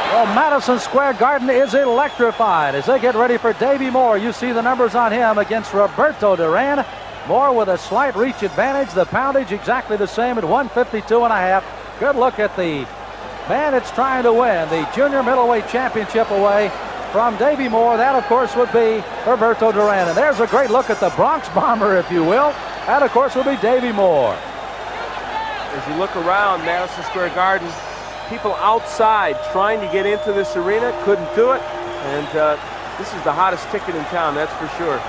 Well, Madison Square Garden is electrified as they get ready for Davey Moore. You see the numbers on him against Roberto Duran. Moore with a slight reach advantage. The poundage exactly the same at 152.5. Good look at the man that's trying to win the junior middleweight championship away from Davey Moore. That, of course, would be Roberto Duran. And there's a great look at the Bronx Bomber, if you will. That, of course, will be Davey Moore. As you look around Madison Square Garden, people outside trying to get into this arena couldn't do it. And this is the hottest ticket in town, that's for sure.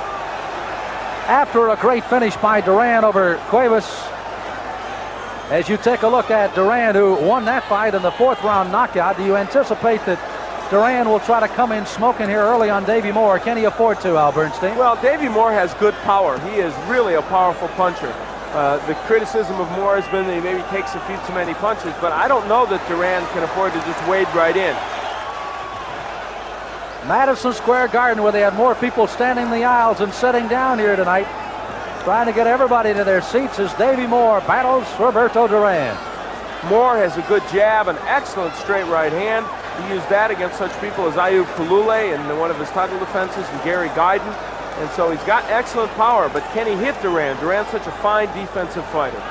After a great finish by Duran over Cuevas, as you take a look at Duran, who won that fight in the 4th round knockout, do you anticipate that Duran will try to come in smoking here early on Davey Moore? Can he afford to, Al Bernstein? Well, Davey Moore has good power. He is really a powerful puncher. The criticism of Moore has been that he maybe takes a few too many punches, but I don't know that Duran can afford to just wade right in. Madison Square Garden, where they had more people standing in the aisles and sitting down here tonight, trying to get everybody to their seats as Davey Moore battles Roberto Duran. Moore has a good jab, an excellent straight right hand. He used that against such people as Ayub Kalule in one of his title defenses and Gary Guyton. And so he's got excellent power, but can he hit Duran? Duran's such a fine defensive fighter.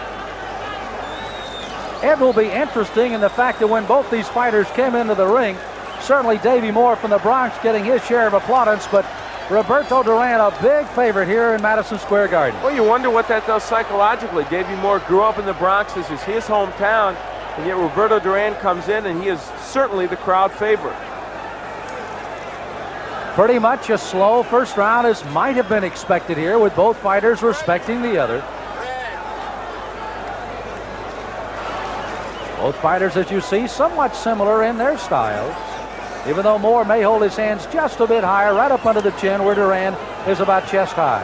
It will be interesting in the fact that when both these fighters came into the ring, certainly Davey Moore from the Bronx getting his share of plaudits, but Roberto Duran a big favorite here in Madison Square Garden. Well, you wonder what that does psychologically. Davey Moore grew up in the Bronx. This is his hometown, and yet Roberto Duran comes in, and he is certainly the crowd favorite. Pretty much a slow first round as might have been expected here, with both fighters respecting the other. Both fighters, as you see, somewhat similar in their styles, even though Moore may hold his hands just a bit higher, right up under the chin, where Duran is about chest high.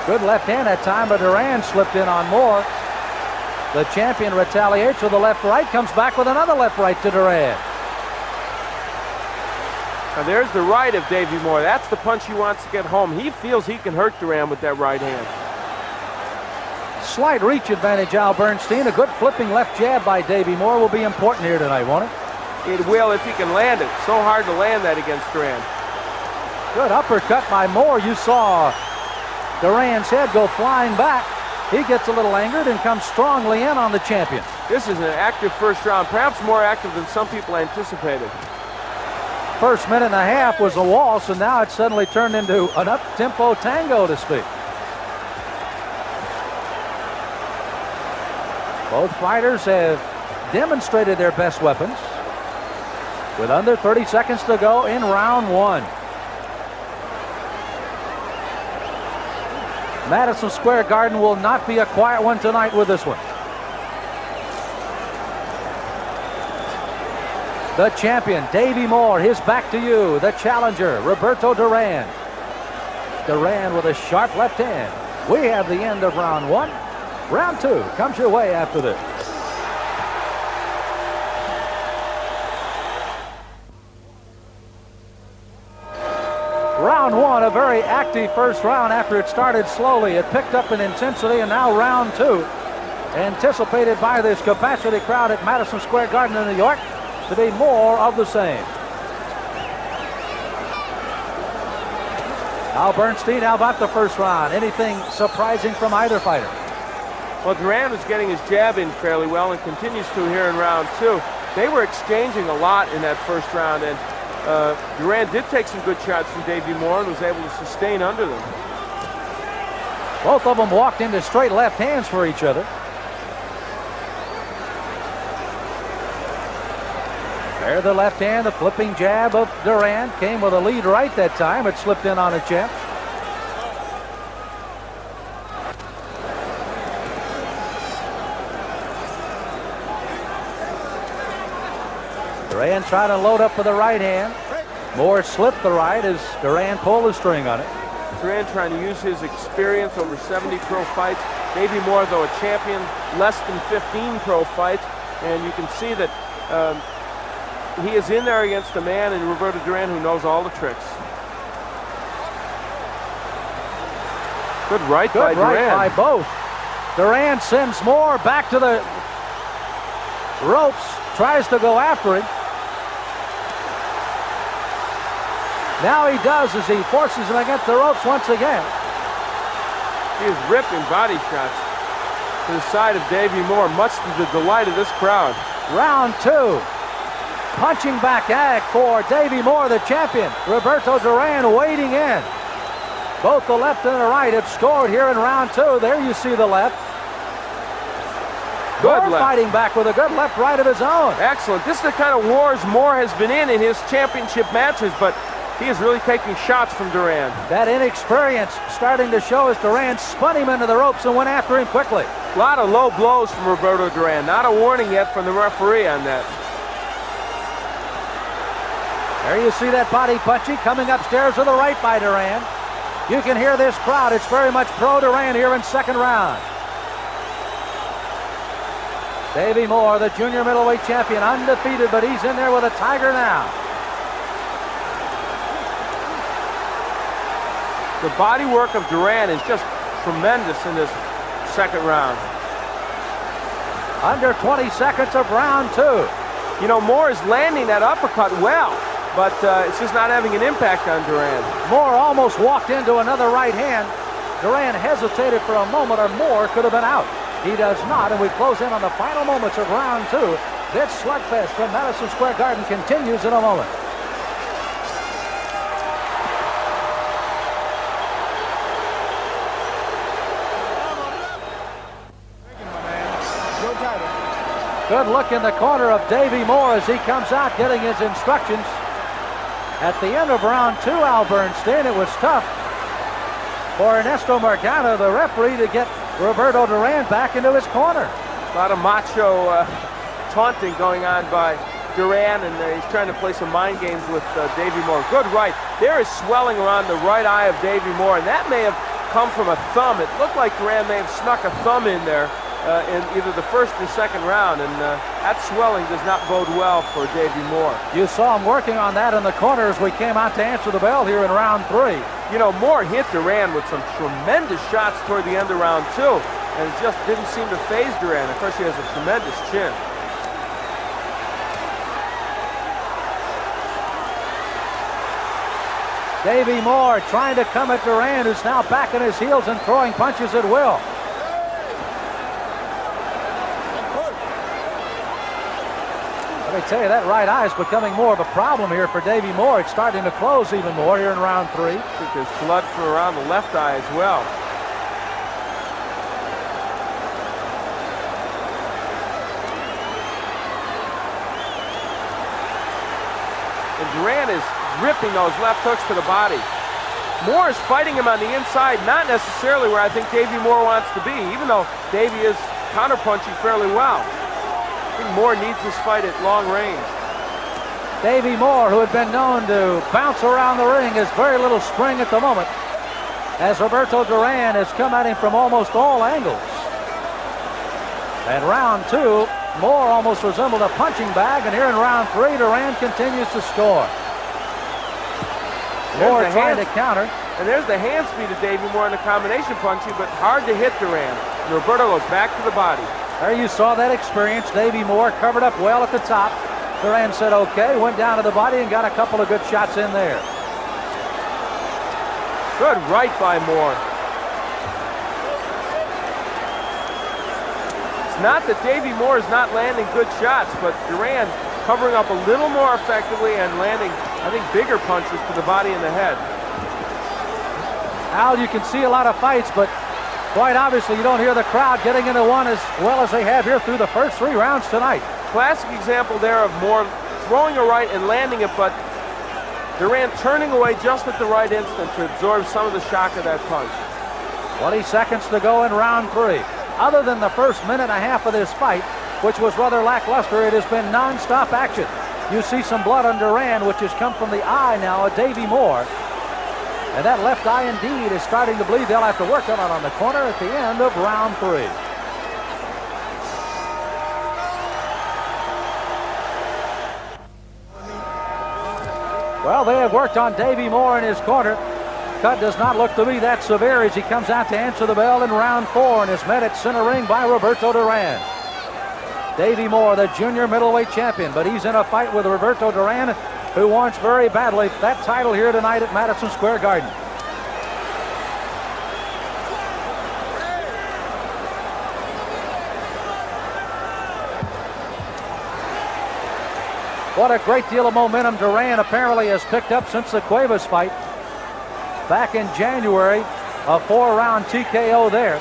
Good left hand that time, but Duran slipped in on Moore. The champion retaliates with a left-right, comes back with another left-right to Duran. Now there's the right of Davey Moore. That's the punch he wants to get home. He feels he can hurt Duran with that right hand. Slight reach advantage, Al Bernstein. A good flipping left jab by Davey Moore will be important here tonight, won't it? It will if he can land it. So hard to land that against Duran. Good uppercut by Moore. You saw Duran's head go flying back. He gets a little angered and comes strongly in on the champion. This is an active first round, perhaps more active than some people anticipated. First minute and a half was a waltz, and now it's suddenly turned into an up-tempo tango, to speak. Both fighters have demonstrated their best weapons with under 30 seconds to go in round one. Madison Square Garden will not be a quiet one tonight with this one. The champion, Davey Moore, his back to you. The challenger, Roberto Duran. Duran with a sharp left hand. We have the end of round one. Round two comes your way after this. Round one, a very active first round after it started slowly. It picked up in intensity, and now round two, anticipated by this capacity crowd at Madison Square Garden in New York, to be more of the same. Al Bernstein, how about the first round? Anything surprising from either fighter? Well, Duran was getting his jab in fairly well and continues to here in round two. They were exchanging a lot in that first round, and Duran did take some good shots from Davey Moore and was able to sustain under them. Both of them walked into straight left hands for each other. There the left hand, the flipping jab of Duran came with a lead right that time. It slipped in on a champ. Duran trying to load up with the right hand. Moore slipped the right as Duran pulled the string on it. Duran trying to use his experience over 70 pro fights. Davey Moore, though, a champion, less than 15 pro fights. And you can see that he is in there against a man in Roberto Duran who knows all the tricks. Good right by Duran. By both. Duran sends Moore back to the ropes, tries to go after him. Now he does as he forces him against the ropes once again. He is ripping body shots to the side of Davey Moore, much to the delight of this crowd. Round 2. Punching back act for Davey Moore, the champion. Roberto Duran waiting in. Both the left and the right have scored here in round 2. There you see the left. Good Moore left. Fighting back with a good left right of his own. Excellent. This is the kind of wars Moore has been in his championship matches, but he is really taking shots from Duran. That inexperience starting to show as Duran spun him into the ropes and went after him quickly. A lot of low blows from Roberto Duran. Not a warning yet from the referee on that. There you see that body punching coming upstairs to the right by Duran. You can hear this crowd. It's very much pro-Duran here in second round. Davey Moore, the junior middleweight champion, undefeated, but he's in there with a tiger now. The body work of Duran is just tremendous in this second round. Under 20 seconds of round 2. You know, Moore is landing that uppercut well, but it's just not having an impact on Duran. Moore almost walked into another right hand. Duran hesitated for a moment, or Moore could have been out. He does not, and we close in on the final moments of round 2. This slugfest from Madison Square Garden continues in a moment. Good look in the corner of Davey Moore as he comes out getting his instructions. At the end of round 2, Al Bernstein, it was tough for Ernesto Morgana, the referee, to get Roberto Duran back into his corner. A lot of macho taunting going on by Duran, and he's trying to play some mind games with Davey Moore. Good right. There is swelling around the right eye of Davey Moore, and that may have come from a thumb. It looked like Duran may have snuck a thumb in there in either the first or second round, and that swelling does not bode well for Davey Moore. You saw him working on that in the corner as we came out to answer the bell here in round 3. You know, Moore hit Duran with some tremendous shots toward the end of round 2, and it just didn't seem to faze Duran. Of course, he has a tremendous chin. Davey Moore trying to come at Duran, who's now back on his heels and throwing punches at will. Let me tell you, that right eye is becoming more of a problem here for Davey Moore. It's starting to close even more here in round 3. I think there's blood from around the left eye as well. And Duran is ripping those left hooks to the body. Moore is fighting him on the inside, not necessarily where I think Davey Moore wants to be, even though Davey is counterpunching fairly well. I think Moore needs this fight at long range. Davey Moore, who had been known to bounce around the ring, has very little spring at the moment, as Roberto Duran has come at him from almost all angles. And round 2, Moore almost resembled a punching bag, and here in round 3, Duran continues to score. Moore trying to counter. And there's the hand speed of Davey Moore in the combination punching, but hard to hit Duran. And Roberto goes back to the body. There you saw that experience. Davey Moore covered up well at the top. Duran said okay, went down to the body and got a couple of good shots in there. Good right by Moore. It's not that Davey Moore is not landing good shots, but Duran covering up a little more effectively and landing, I think, bigger punches to the body and the head. Al, you can see a lot of fights, but quite obviously you don't hear the crowd getting into one as well as they have here through the first 3 rounds tonight. Classic example there of Moore throwing a right and landing it, but Duran turning away just at the right instant to absorb some of the shock of that punch. 20 seconds to go in round 3. Other than the first minute and a half of this fight, which was rather lackluster, it has been non-stop action. You see some blood on Duran, which has come from the eye now of Davey Moore. And that left eye indeed is starting to bleed. They'll have to work on it on the corner at the end of round 3. Well, they have worked on Davey Moore in his corner. Cut does not look to be that severe as he comes out to answer the bell in round 4 and is met at center ring by Roberto Duran. Davey Moore, the junior middleweight champion, but he's in a fight with Roberto Duran, who wants very badly that title here tonight at Madison Square Garden. What a great deal of momentum Duran apparently has picked up since the Cuevas fight back in January. A 4-round TKO there.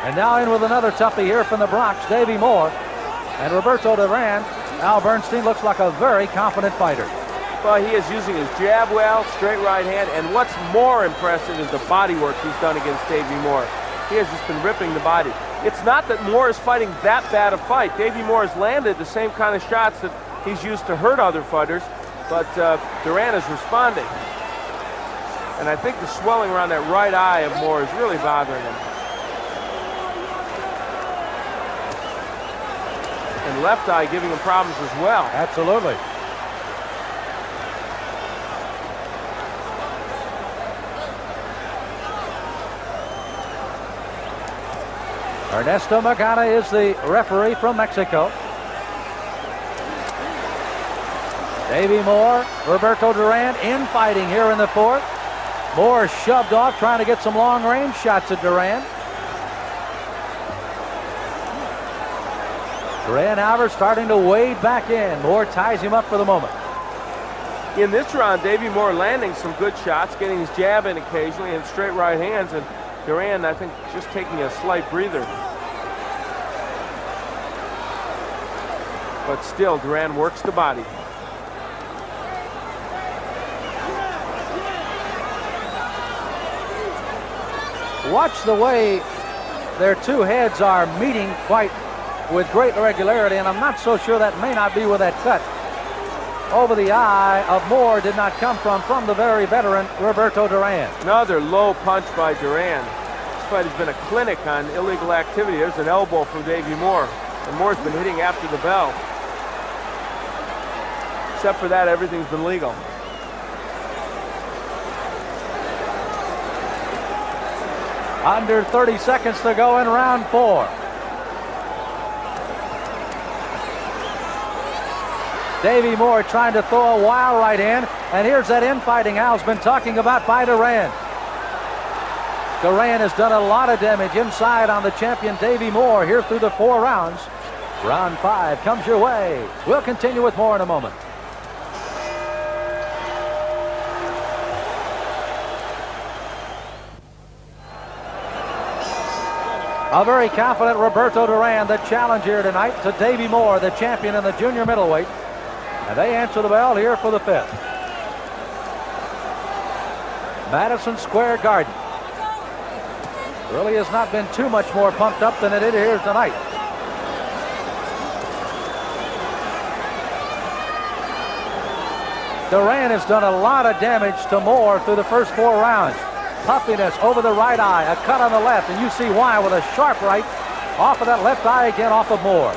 And now in with another toughie here from the Bronx, Davey Moore. And Roberto Duran, Al Bernstein, looks like a very confident fighter. Well, he is using his jab well, straight right hand, and what's more impressive is the body work he's done against Davey Moore. He has just been ripping the body. It's not that Moore is fighting that bad a fight. Davey Moore has landed the same kind of shots that he's used to hurt other fighters, but Duran is responding. And I think the swelling around that right eye of Moore is really bothering him. And left eye giving him problems as well. Absolutely. Ernesto Magana is the referee from Mexico. Davey Moore, Roberto Duran infighting here in the fourth. Moore shoved off, trying to get some long-range shots at Duran. Duran, however, starting to wade back in. Moore ties him up for the moment. In this round, Davey Moore landing some good shots, getting his jab in occasionally and straight right hands, and Duran, I think, just taking a slight breather. But still, Duran works the body. Watch the way their two heads are meeting with great regularity, and I'm not so sure that may not be where that cut over the eye of Moore did not come from the very veteran Roberto Duran. Another low punch by Duran. This fight has been a clinic on illegal activity. There's an elbow from Davey Moore, and Moore's been hitting after the bell. Except for that, everything's been legal. Under 30 seconds to go in round 4. Davey Moore trying to throw a wild right hand, and here's that infighting Al's been talking about by Duran. Duran has done a lot of damage inside on the champion Davey Moore here through the 4 rounds. Round 5 comes your way. We'll continue with more in a moment. A very confident Roberto Duran, the challenger tonight to Davey Moore, the champion in the junior middleweight. And they answer the bell here for the 5th. Madison Square Garden. Really has not been too much more pumped up than it is here tonight. Duran has done a lot of damage to Moore through the first 4 rounds. Puffiness over the right eye, a cut on the left, and you see why with a sharp right off of that left eye again off of Moore.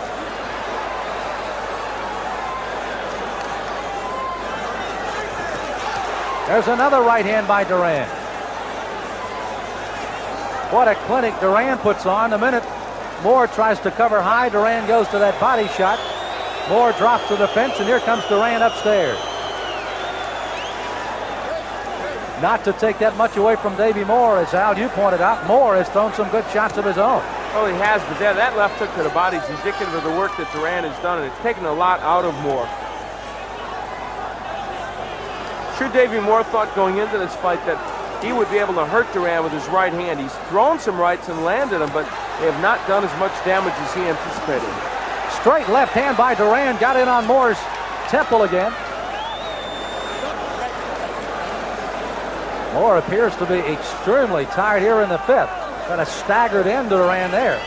There's another right hand by Duran. What a clinic Duran puts on. The minute Moore tries to cover high, Duran goes to that body shot. Moore drops to the fence, and here comes Duran upstairs. Not to take that much away from Davey Moore, as Al, you pointed out, Moore has thrown some good shots of his own. Oh, he has, but that left hook to the body is indicative of the work that Duran has done, and it's taken a lot out of Moore. Sure, Davey Moore thought going into this fight that he would be able to hurt Duran with his right hand. He's thrown some rights and landed them, but they have not done as much damage as he anticipated. Straight left hand by Duran, got in on Moore's temple again. Moore appears to be extremely tired here in the 5th. Got a staggered end to Duran there,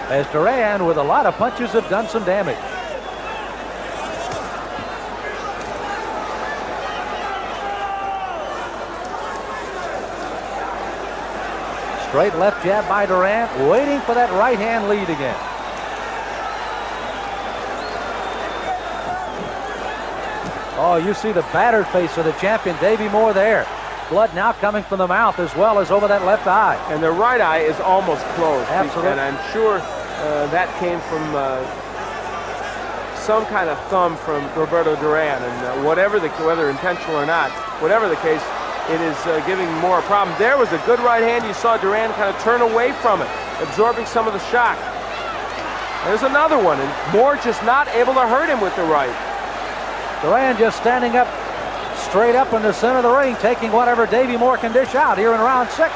as Duran, with a lot of punches, have done some damage. Straight left jab by Duran, waiting for that right hand lead again. Oh, you see the battered face of the champion Davey Moore there. Blood now coming from the mouth as well as over that left eye. And the right eye is almost closed. Absolutely. And I'm sure that came from some kind of thumb from Roberto Duran, and whether intentional or not, whatever the case, it is giving Moore a problem. There was a good right hand. You saw Duran kind of turn away from it, absorbing some of the shock. There's another one, and Moore just not able to hurt him with the right. Duran just standing up, straight up in the center of the ring, taking whatever Davey Moore can dish out here in round 6.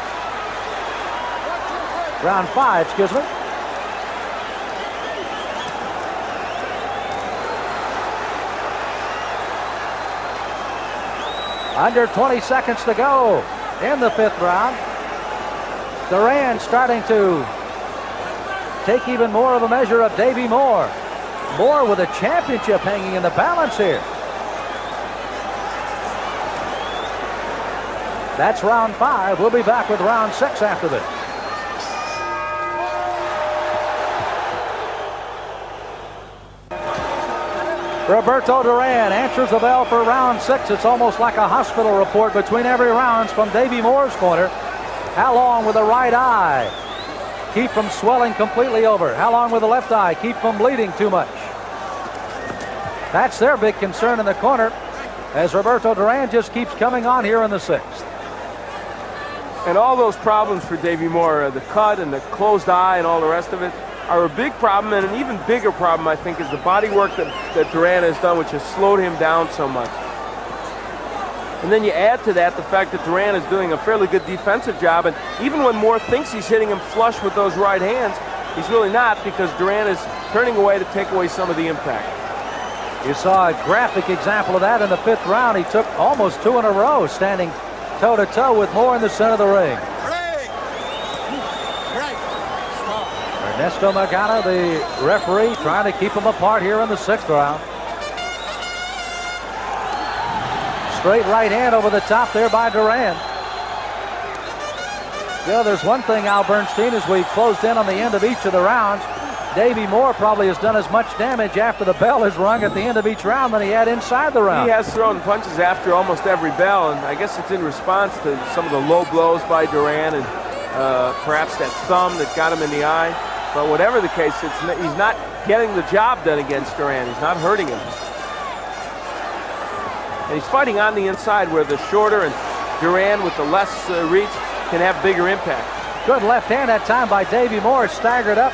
Round 5, excuse me. Under 20 seconds to go in the 5th round. Duran starting to take even more of a measure of Davey Moore. Moore with a championship hanging in the balance here. That's round 5. We'll be back with round 6 after this. Roberto Duran answers the bell for round 6. It's almost like a hospital report between every round from Davey Moore's corner. How long with the right eye? Keep from swelling completely over. How long with the left eye? Keep from bleeding too much. That's their big concern in the corner, as Roberto Duran just keeps coming on here in the 6th. And all those problems for Davey Moore, the cut and the closed eye and all the rest of it, are a big problem, and an even bigger problem, I think, is the body work that Duran has done, which has slowed him down so much. And then you add to that the fact that Duran is doing a fairly good defensive job, and even when Moore thinks he's hitting him flush with those right hands, he's really not, because Duran is turning away to take away some of the impact. You saw a graphic example of that in the 5th round. He took almost 2 in a row, standing toe-to-toe with Moore in the center of the ring. Ernesto Magana, the referee, trying to keep them apart here in the 6th round. Straight right hand over the top there by Duran. You know, there's one thing, Al Bernstein, as we've closed in on the end of each of the rounds, Davey Moore probably has done as much damage after the bell is rung at the end of each round than he had inside the round. He has thrown punches after almost every bell, and I guess it's in response to some of the low blows by Duran and perhaps that thumb that got him in the eye. But whatever the case, he's not getting the job done against Duran. He's not hurting him. And he's fighting on the inside where the shorter and Duran with the less reach can have bigger impact. Good left hand that time by Davey Moore, staggered up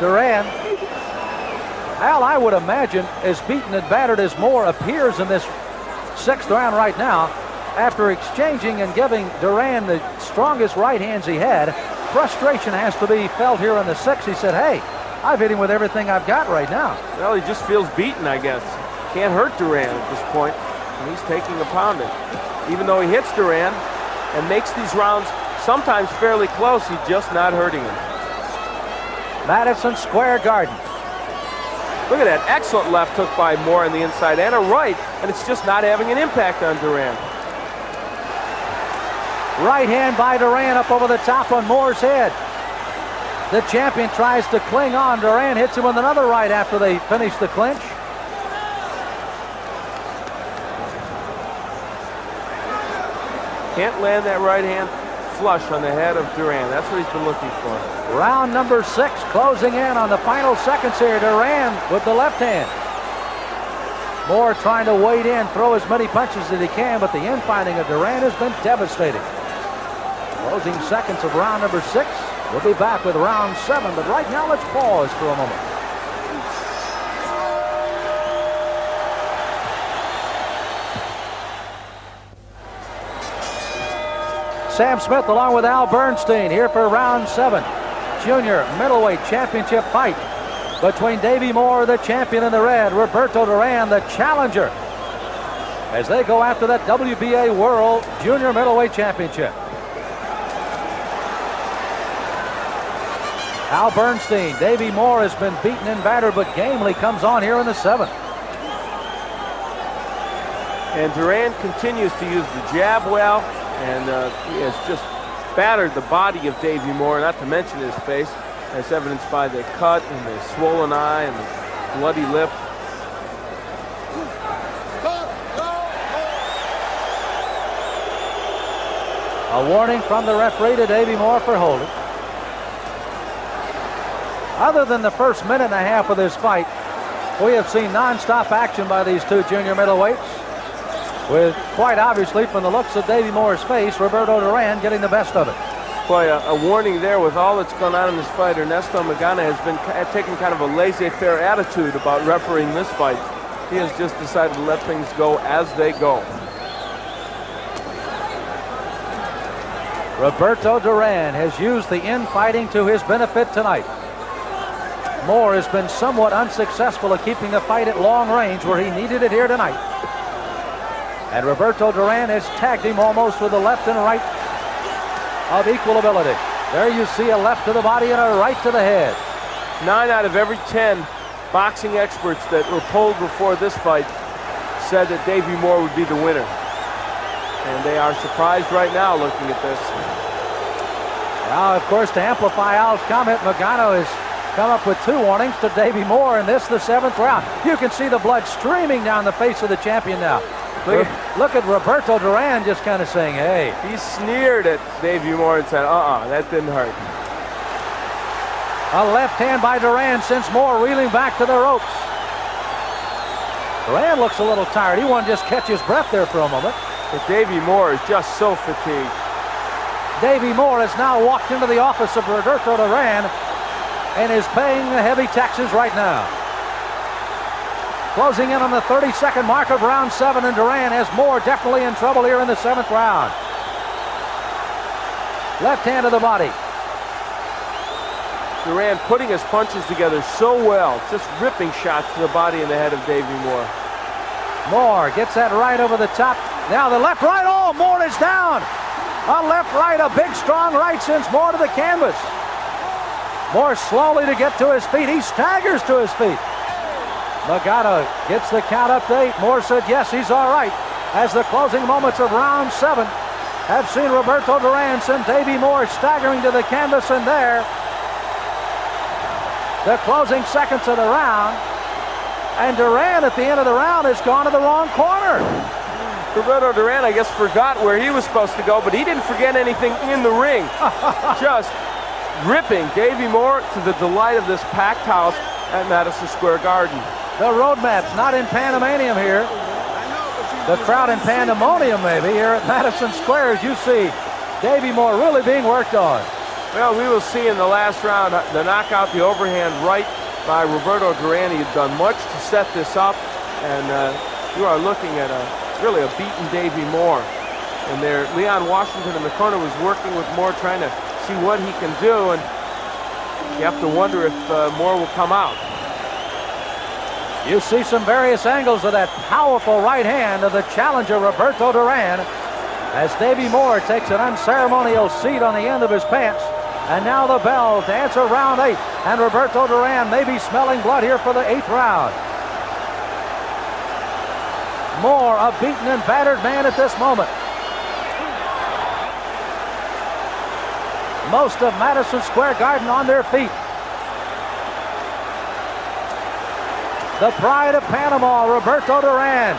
Duran. Al, I would imagine, as beaten and battered as Moore appears in this 6th round right now, after exchanging and giving Duran the strongest right hands he had, frustration has to be felt here in the 6th. He said, hey, I've hit him with everything I've got right now. Well, he just feels beaten, I guess. Can't hurt Duran at this point, and he's taking a pounding. Even though he hits Duran and makes these rounds sometimes fairly close, he's just not hurting him. Madison Square Garden. Look at that excellent left hook by Moore on the inside and a right, and it's just not having an impact on Duran. Right hand by Duran up over the top on Moore's head. The champion tries to cling on. Duran hits him with another right after they finish the clinch. Can't land that right hand flush on the head of Duran. That's what he's been looking for. Round number 6 closing in on the final seconds here. Duran with the left hand. Moore trying to wade in, throw as many punches as he can, but the infighting of Duran has been devastating. Closing seconds of round number 6. We'll be back with round 7, but right now let's pause for a moment. Sam Smith along with Al Bernstein here for round 7. Junior middleweight championship fight between Davey Moore, the champion in the red, Roberto Duran, the challenger, as they go after that WBA World Junior Middleweight Championship. Al Bernstein, Davey Moore has been beaten and battered, but gamely comes on here in the 7th. And Duran continues to use the jab well, and he has just battered the body of Davey Moore, not to mention his face, as evidenced by the cut and the swollen eye and the bloody lip. A warning from the referee to Davey Moore for holding. Other than the first minute and a half of this fight, We have seen non-stop action by these two junior middleweights, with quite obviously, from the looks of Davey Moore's face, Roberto Duran getting the best of it. Boy, a warning there with all that's gone on in this fight. Ernesto Magana has been taking kind of a laissez-faire attitude about refereeing this fight. He has just decided to let things go as they go. Roberto Duran has used the infighting to his benefit tonight. Moore has been somewhat unsuccessful at keeping the fight at long range where he needed it here tonight. And Roberto Duran has tagged him almost with a left and right of equal ability. There you see a left to the body and a right to the head. 9 out of every 10 boxing experts that were polled before this fight said that Davey Moore would be the winner. And they are surprised right now looking at this. Now, of course, to amplify Al's comment, Magano has come up with 2 warnings to Davey Moore in this, the 7th round. You can see the blood streaming down the face of the champion now. Look at Roberto Duran just kind of saying, hey. He sneered at Davey Moore and said, that didn't hurt. A left hand by Duran sends Moore reeling back to the ropes. Duran looks a little tired. He wanted to just catch his breath there for a moment. But Davey Moore is just so fatigued. Davey Moore has now walked into the office of Roberto Duran and is paying the heavy taxes right now. Closing in on the 32nd mark of round 7, and Duran has Moore definitely in trouble here in the 7th round. Left hand to the body. Duran putting his punches together so well, just ripping shots to the body and the head of Davey Moore. Moore gets that right over the top. Now the left right, Moore is down. A left right, a big strong right sends Moore to the canvas. Moore slowly to get to his feet. He staggers to his feet. Magano gets the count up to 8. Moore said yes, he's all right. As the closing moments of round 7 have seen Roberto Duran send Davey Moore staggering to the canvas, and there, the closing seconds of the round. And Duran at the end of the round has gone to the wrong corner. Roberto Duran, I guess, forgot where he was supposed to go, but he didn't forget anything in the ring. Just ripping Davey Moore to the delight of this packed house at Madison Square Garden. The road map's not in pandemonium here. The crowd in pandemonium maybe here at Madison Square, as you see Davey Moore really being worked on. Well, we will see in the last round the knockout, the overhand right by Roberto Duran. He had done much to set this up, and you are looking at really a beaten Davey Moore. And there, Leon Washington in the corner was working with Moore, trying to see what he can do, and you have to wonder if Moore will come out. You see some various angles of that powerful right hand of the challenger Roberto Duran, as Davey Moore takes an unceremonial seat on the end of his pants. And now the bell to answer round 8. And Roberto Duran may be smelling blood here for the 8th round. Moore, a beaten and battered man at this moment. Most of Madison Square Garden on their feet. The pride of Panama, Roberto Duran.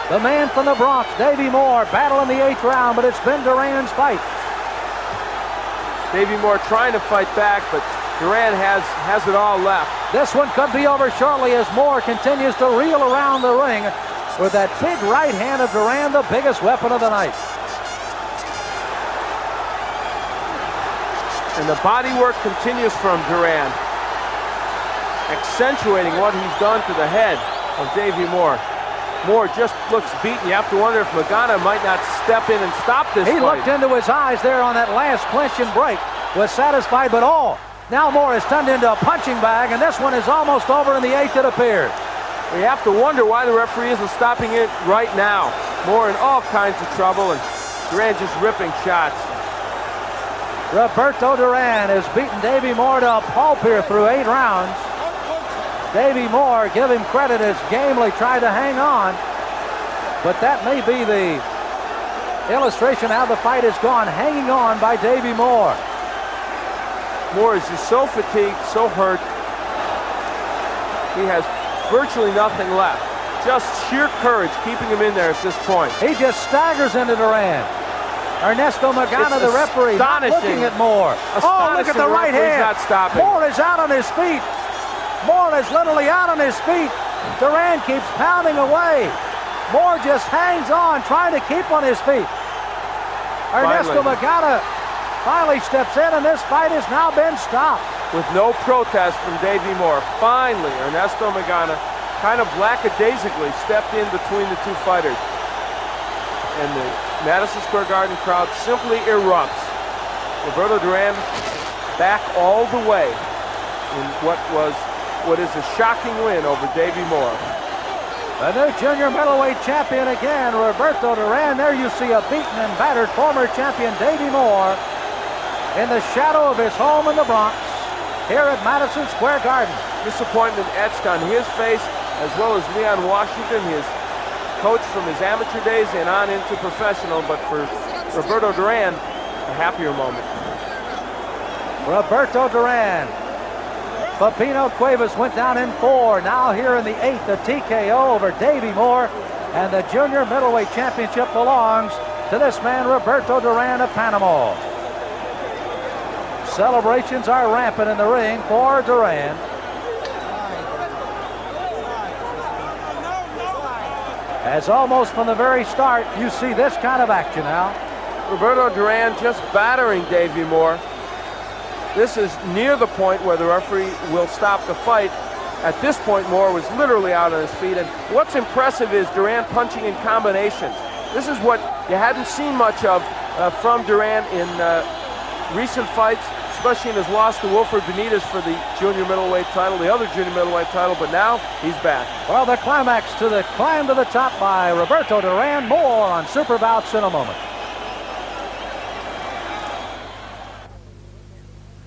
The man from the Bronx, Davey Moore, battle in the 8th round, but it's been Duran's fight. Davey Moore trying to fight back, but Duran has it all left. This one could be over shortly as Moore continues to reel around the ring with that big right hand of Duran, the biggest weapon of the night. And the body work continues from Duran, accentuating what he's done to the head of Davey Moore. Moore just looks beaten. You have to wonder if Magana might not step in and stop this He fight. looked into his eyes there on that last clinch and break, was satisfied, but now Moore is turned into a punching bag, and this one is almost over in the 8th, it appears. We have to wonder why the referee isn't stopping it right now. Moore in all kinds of trouble, and Duran just ripping shots. Roberto Duran has beaten Davey Moore to a pulp here through 8 rounds. Davey Moore, give him credit, as gamely tried to hang on, but that may be the illustration how the fight has gone, hanging on by Davey Moore. Moore is just so fatigued, so hurt. He has virtually nothing left. Just sheer courage keeping him in there at this point. He just staggers into Duran. Ernesto Magana, the referee, not looking at Moore. Oh, look at the right hand. Not stopping. Moore is out on his feet. Moore is literally out on his feet. Duran keeps pounding away. Moore just hangs on, trying to keep on his feet. Ernesto Magana finally steps in, and this fight has now been stopped. With no protest from Davey Moore. Finally, Ernesto Magana kind of lackadaisically stepped in between the two fighters. And the Madison Square Garden crowd simply erupts. Roberto Duran back all the way in what is a shocking win over Davey Moore. The new junior middleweight champion again, Roberto Duran. There you see a beaten and battered former champion Davey Moore in the shadow of his home in the Bronx here at Madison Square Garden. Disappointment etched on his face, as well as Leon Washington, his coach from his amateur days and on into professional. But for Roberto Duran, a happier moment. Roberto Duran. Pepino Cuevas went down in 4. Now here in the 8th, a TKO over Davey Moore. And the junior middleweight championship belongs to this man, Roberto Duran of Panama. Celebrations are rampant in the ring for Duran. As almost from the very start, you see this kind of action now. Roberto Duran just battering Davey Moore. This is near the point where the referee will stop the fight. At this point, Moore was literally out on his feet. And what's impressive is Duran punching in combinations. This is what you hadn't seen much of from Duran in recent fights, especially in his loss to Wilfred Benitez for the junior middleweight title, the other junior middleweight title, but now he's back. Well, the climax to the climb to the top by Roberto Duran. More on Super Bouts in a moment.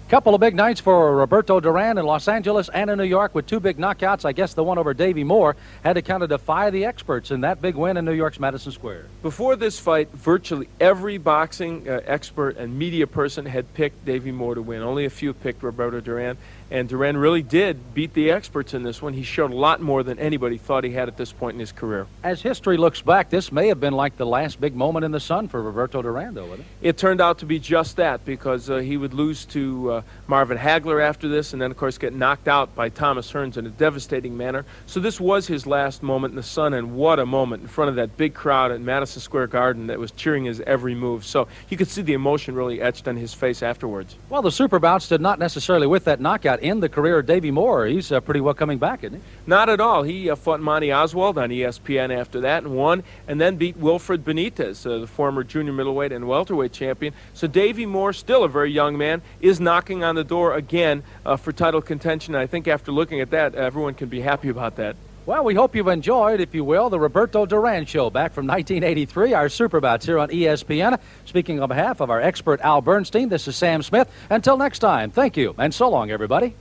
Couple of big nights for Roberto Duran in Los Angeles and in New York with two big knockouts. I guess the one over Davey Moore had to kind of defy the experts in that big win in New York's Madison Square. Before this fight, virtually every boxing expert and media person had picked Davey Moore to win. Only a few picked Roberto Duran. And Duran really did beat the experts in this one. He showed a lot more than anybody thought he had at this point in his career. As history looks back, this may have been like the last big moment in the sun for Roberto Duran, though, wasn't it? It turned out to be just that, because he would lose to Marvin Hagler after this, and then, of course, get knocked out by Thomas Hearns in a devastating manner. So this was his last moment in the sun, and what a moment in front of that big crowd at Madison Square Garden that was cheering his every move. So you could see the emotion really etched on his face afterwards. Well, the Super Bouts did not necessarily with that knockout in the career of Davey Moore. He's pretty well coming back, isn't he? Not at all. He fought Monty Oswald on ESPN after that and won, and then beat Wilfred Benitez, the former junior middleweight and welterweight champion. So Davey Moore, still a very young man, is knocking on the door again for title contention. And I think after looking at that, everyone can be happy about that. Well, we hope you've enjoyed, if you will, the Roberto Duran Show back from 1983, our Super Bouts here on ESPN. Speaking on behalf of our expert Al Bernstein, this is Sam Smith. Until next time, thank you, and so long, everybody.